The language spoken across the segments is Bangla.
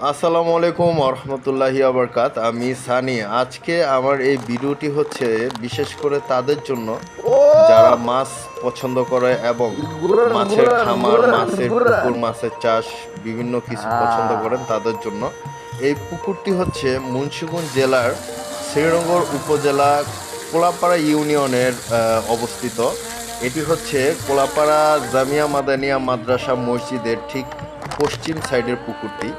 আসসালামু আলাইকুম রহমতুল্লাহি আবরকাত। আমি সানি। আজকে আমার এই ভিডিওটি হচ্ছে বিশেষ করে তাদের জন্য যারা মাছ পছন্দ করে এবং মাছের খামার, মাছের পুকুর, মাছের চাষ বিভিন্ন কিছু পছন্দ করেন তাদের জন্য। এই পুকুরটি হচ্ছে মুন্সিগঞ্জ জেলার শ্রীনগর উপজেলা কোলাপাড়া ইউনিয়নের অবস্থিত। এটি হচ্ছে কোলাপাড়া জামিয়া মাদানিয়া মাদ্রাসা মসজিদের ঠিক পশ্চিম সাইডের পুকুরটি।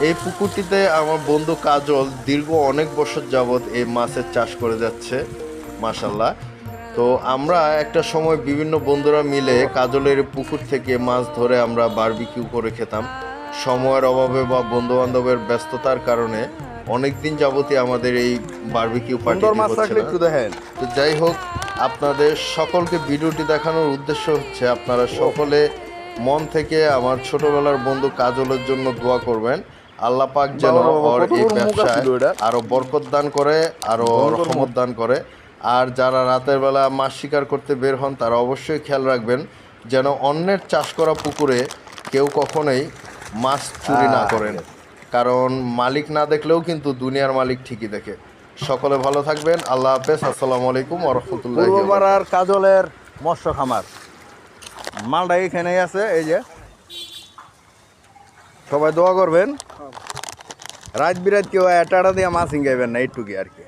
এই পুকুরটিতে আমার বন্ধু কাজল দীর্ঘ অনেক বছর যাবৎ এই মাছের চাষ করে যাচ্ছে, মাশাল্লাহ। তো আমরা একটা সময় বিভিন্ন বন্ধুরা মিলে কাজলের পুকুর থেকে মাছ ধরে আমরা বারবিকিউ করে খেতাম। সময়ের অভাবে বা বন্ধু বান্ধবের ব্যস্ততার কারণে অনেক দিন যাবতই আমাদের এই বারবিকিউ পার্টিটি হচ্ছে না। তো যাই হোক, আপনাদের সকলকে ভিডিওটি দেখানোর উদ্দেশ্য হচ্ছে আপনারা সকলে মন থেকে আমার ছোটবেলার বন্ধু কাজলের জন্য দোয়া করবেন। আল্লাহ পাক যেন ওর এই ব্যবসায় আরো বরকত দান করে, আরো রহমত দান করে। আর যারা রাতের বেলা মাছ শিকার করতে বের হন তারা অবশ্যই খেয়াল রাখবেন যেন অন্যের চাষ করা পুকুরে কেউ কখনোই মাছ চুরি না করেন, কারণ মালিক না দেখলেও কিন্তু দুনিয়ার মালিক ঠিকই দেখে। সকলে ভালো থাকবেন। আল্লাহ হাফেজ। আসসালামু আলাইকুম ওয়া রাহমাতুল্লাহি ওয়া বারাকাতুহু। পূর্বপাড়ার কাজলের মৎস্য খামার মালটা এইখানেই আছে। এই যে সবাই দোয়া করবেন, রাত বিরাত কেউ টাটা দিয়ে মাছ হিঙ্গাইবেন না, এইটুকুই আর কি।